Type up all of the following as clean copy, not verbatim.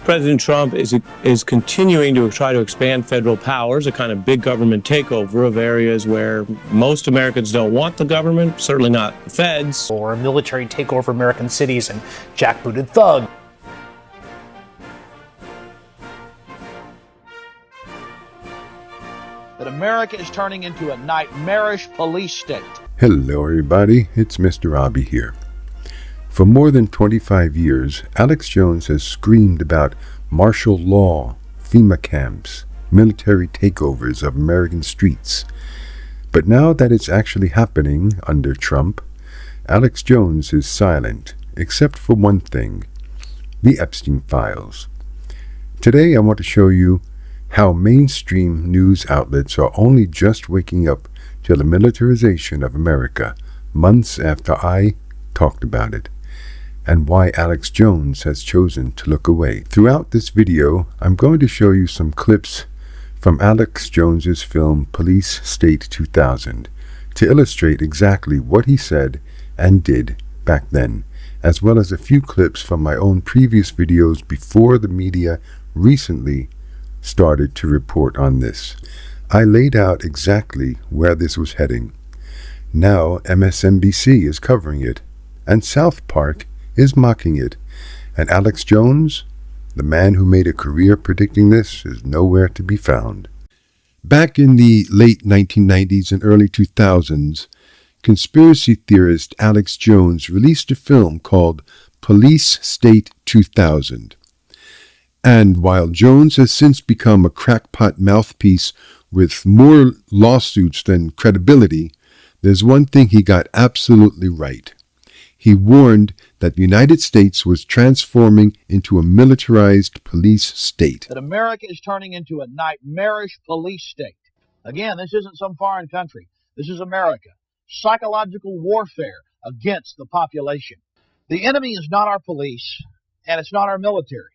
President Trump is continuing to try to expand federal powers, a kind of big government takeover of areas where most Americans don't want the government, certainly not the feds. Or a military takeover of American cities and jackbooted thug. That America is turning into a nightmarish police state. Hello everybody, it's Mr. Robbie here. For more than 25 years, Alex Jones has screamed about martial law, FEMA camps, military takeovers of American streets. But now that it's actually happening under Trump, Alex Jones is silent, except for one thing, the Epstein files. Today I want to show you how mainstream news outlets are only just waking up to the militarization of America months after I talked about it, and why Alex Jones has chosen to look away. Throughout this video, I'm going to show you some clips from Alex Jones's film Police State 2000 to illustrate exactly what he said and did back then, as well as a few clips from my own previous videos before the media recently started to report on this. I laid out exactly where this was heading. Now MSNBC is covering it, and South Park is mocking it, and Alex Jones, the man who made a career predicting this, is nowhere to be found. Back in the late 1990s and early 2000s, conspiracy theorist Alex Jones released a film called Police State 2000. And while Jones has since become a crackpot mouthpiece with more lawsuits than credibility, there's one thing he got absolutely right. He warned that the United States was transforming into a militarized police state. That America is turning into a nightmarish police state. Again, this isn't some foreign country. This is America. Psychological warfare against the population. The enemy is not our police, and it's not our military.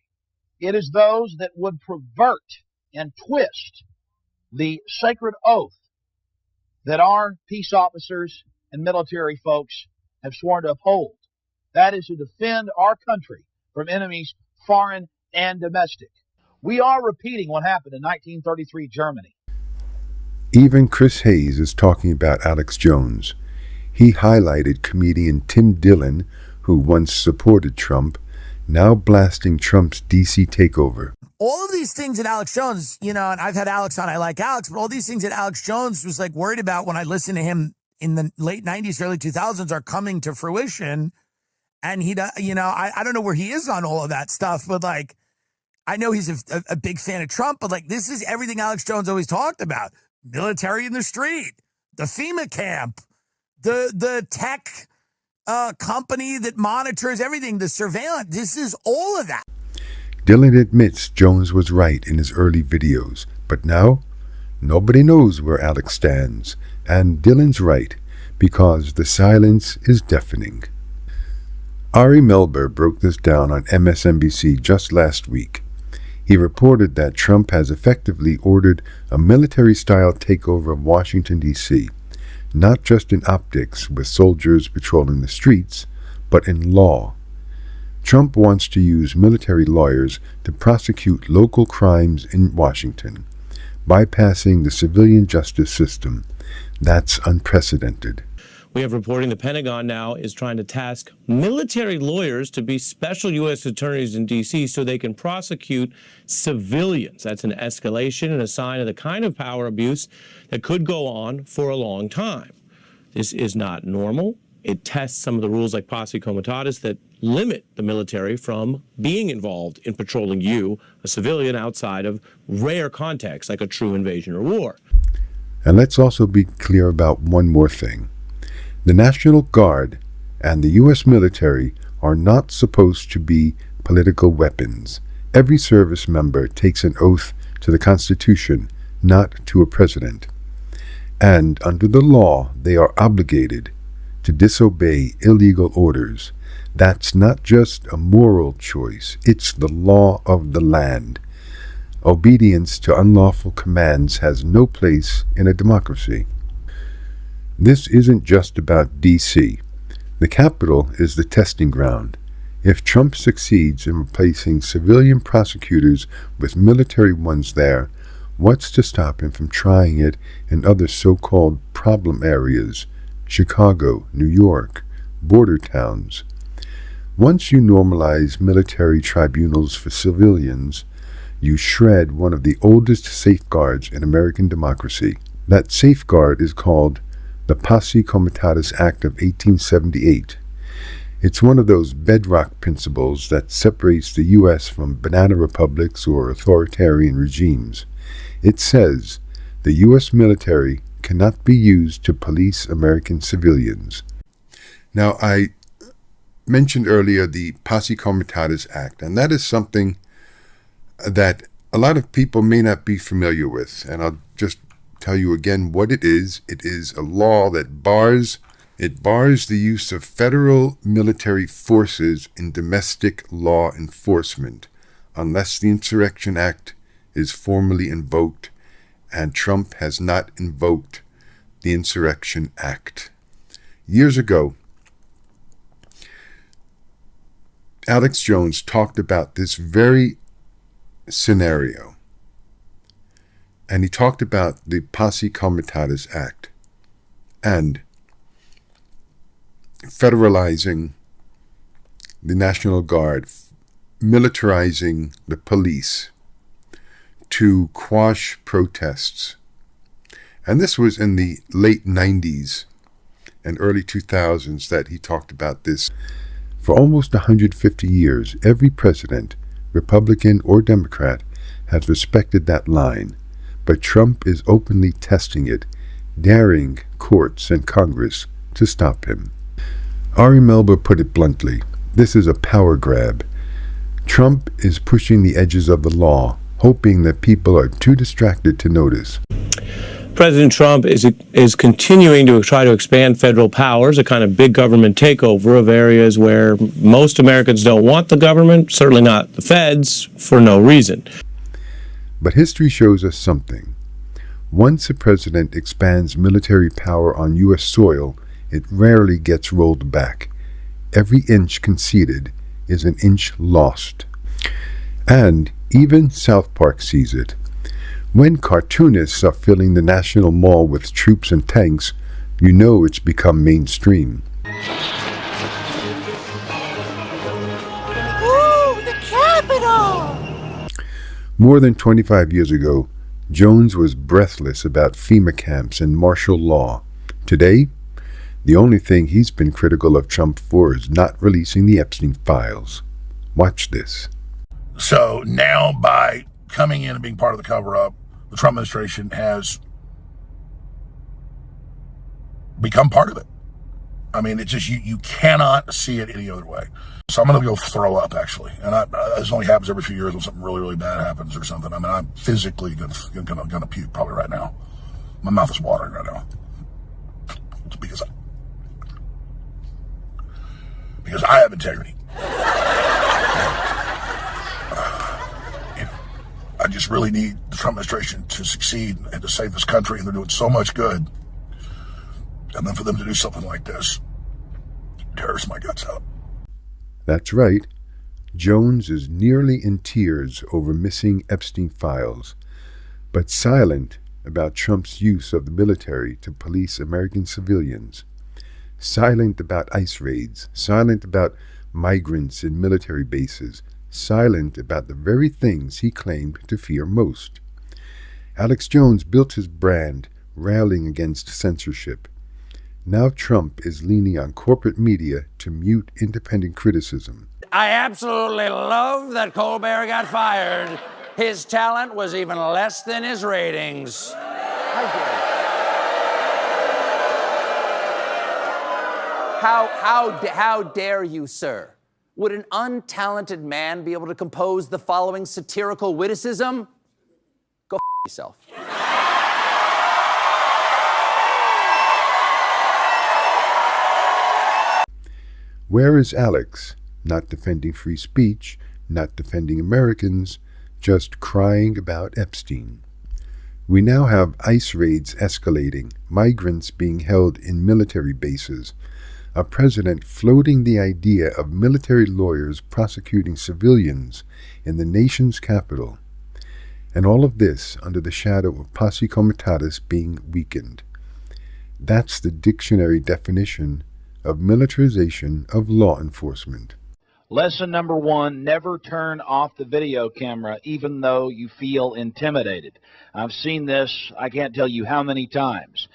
It is those that would pervert and twist the sacred oath that our peace officers and military folks have sworn to uphold. That is to defend our country from enemies, foreign and domestic. We are repeating what happened in 1933 Germany. Even Chris Hayes is talking about Alex Jones. He highlighted comedian Tim Dillon, who once supported Trump, now blasting Trump's DC takeover. All of these things that Alex Jones, and I've had Alex on, I like Alex, but all these things that Alex Jones was like worried about when I listened to him in the late 90s, early 2000s are coming to fruition. And he, I don't know where he is on all of that stuff, but like, I know he's a big fan of Trump, but like, this is everything Alex Jones always talked about. Military in the street, the FEMA camp, the tech company that monitors everything, the surveillance. This is all of that. Dillon admits Jones was right in his early videos, but now nobody knows where Alex stands, and Dillon's right because the silence is deafening. Ari Melber broke this down on MSNBC just last week. He reported that Trump has effectively ordered a military-style takeover of Washington, D.C., not just in optics with soldiers patrolling the streets, but in law. Trump wants to use military lawyers to prosecute local crimes in Washington, bypassing the civilian justice system. That's unprecedented. We have reporting the Pentagon now is trying to task military lawyers to be special U.S. attorneys in D.C. so they can prosecute civilians. That's an escalation and a sign of the kind of power abuse that could go on for a long time. This is not normal. It tests some of the rules like Posse Comitatus that limit the military from being involved in patrolling you, a civilian, outside of rare contexts like a true invasion or war. And let's also be clear about one more thing. The National Guard and the U.S. military are not supposed to be political weapons. Every service member takes an oath to the Constitution, not to a president. And under the law, they are obligated to disobey illegal orders. That's not just a moral choice, it's the law of the land. Obedience to unlawful commands has no place in a democracy. This isn't just about D.C. The Capitol is the testing ground. If Trump succeeds in replacing civilian prosecutors with military ones there, what's to stop him from trying it in other so-called problem areas, Chicago, New York, border towns? Once you normalize military tribunals for civilians, you shred one of the oldest safeguards in American democracy. That safeguard is called the Posse Comitatus Act of 1878. It's one of those bedrock principles that separates the U.S. from banana republics or authoritarian regimes. It says the U.S. military cannot be used to police American civilians. Now, I mentioned earlier the Posse Comitatus Act, and that is something that a lot of people may not be familiar with, and I'll just tell you again what it is. It is a law that bars the use of federal military forces in domestic law enforcement unless the Insurrection Act is formally invoked, and Trump has not invoked the Insurrection Act. Years ago, Alex Jones talked about this very scenario, and he talked about the Posse Comitatus Act and federalizing the National Guard, militarizing the police to quash protests. And this was in the late 90s and early 2000s that he talked about this. For almost 150 years, every president, Republican or Democrat, has respected that line, but Trump is openly testing it, daring courts and Congress to stop him. Ari Melber put it bluntly, this is a power grab. Trump is pushing the edges of the law, hoping that people are too distracted to notice. President Trump is continuing to try to expand federal powers, a kind of big government takeover of areas where most Americans don't want the government, certainly not the feds, for no reason. But history shows us something. Once a president expands military power on U.S. soil, it rarely gets rolled back. Every inch conceded is an inch lost. And even South Park sees it. When cartoonists are filling the National Mall with troops and tanks, you know it's become mainstream. Ooh, the Capitol! More than 25 years ago, Jones was breathless about FEMA camps and martial law. Today, the only thing he's been critical of Trump for is not releasing the Epstein files. Watch this. So now, by coming in and being part of the cover-up, the Trump administration has become part of it. I mean, it's just, you cannot see it any other way. So I'm going to go throw up, actually. And this only happens every few years when something really, really bad happens or something. I mean, I'm physically going to puke probably right now. My mouth is watering right now. It's because I have integrity. I just really need the Trump administration to succeed and to save this country, and they're doing so much good. And then for them to do something like this tears my guts out. That's right. Jones is nearly in tears over missing Epstein files, but silent about Trump's use of the military to police American civilians. Silent about ICE raids, silent about migrants in military bases, silent about the very things he claimed to fear most. Alex Jones built his brand, railing against censorship. Now Trump is leaning on corporate media to mute independent criticism. I absolutely love that Colbert got fired. His talent was even less than his ratings. How dare you, sir? Would an untalented man be able to compose the following satirical witticism? Go f*** yourself. Where is Alex? Not defending free speech, not defending Americans, just crying about Epstein. We now have ICE raids escalating, migrants being held in military bases, a president floating the idea of military lawyers prosecuting civilians in the nation's capital. And all of this under the shadow of Posse Comitatus being weakened. That's the dictionary definition of militarization of law enforcement. Lesson number 1, never turn off the video camera even though you feel intimidated. I've seen this, I can't tell you how many times.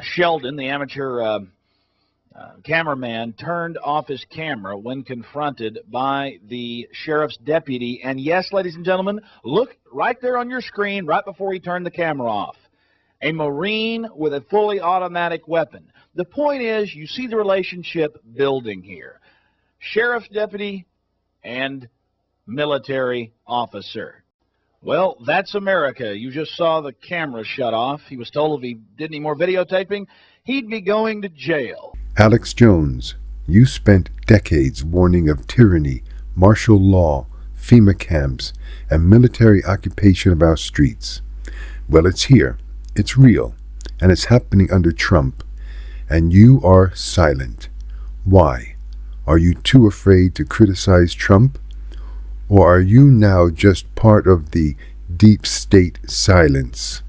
Sheldon, the amateur cameraman, turned off his camera when confronted by the sheriff's deputy. And yes, ladies and gentlemen, look right there on your screen right before he turned the camera off. A Marine with a fully automatic weapon. The point is, you see the relationship building here. Sheriff's deputy and military officer. Well, that's America. You just saw the camera shut off. He was told if he did any more videotaping, he'd be going to jail. Alex Jones, you spent decades warning of tyranny, martial law, FEMA camps, and military occupation of our streets. Well, it's here. It's real. And it's happening under Trump. And you are silent. Why? Are you too afraid to criticize Trump? Or are you now just part of the deep state silence?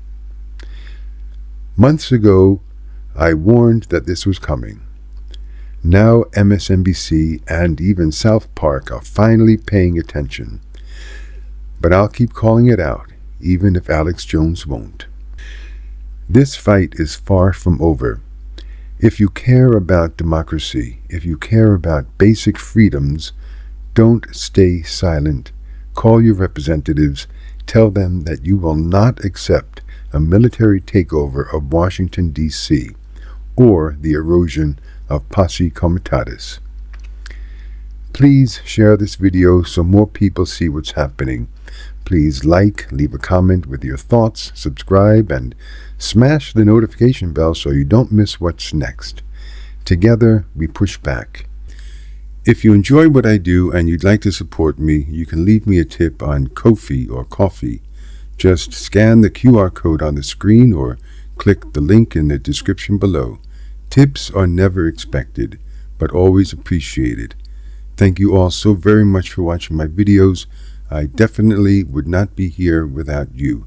Months ago, I warned that this was coming. Now MSNBC and even South Park are finally paying attention. But I'll keep calling it out, even if Alex Jones won't. This fight is far from over. If you care about democracy, if you care about basic freedoms, don't stay silent. Call your representatives. Tell them that you will not accept a military takeover of Washington, D.C., or the erosion of Posse Comitatus. Please share this video so more people see what's happening. Please like, leave a comment with your thoughts, subscribe, and smash the notification bell so you don't miss what's next. Together, we push back. If you enjoy what I do and you'd like to support me, you can leave me a tip on Ko-fi or Coffee. Just scan the QR code on the screen or click the link in the description below. Tips are never expected, but always appreciated. Thank you all so very much for watching my videos. I definitely would not be here without you.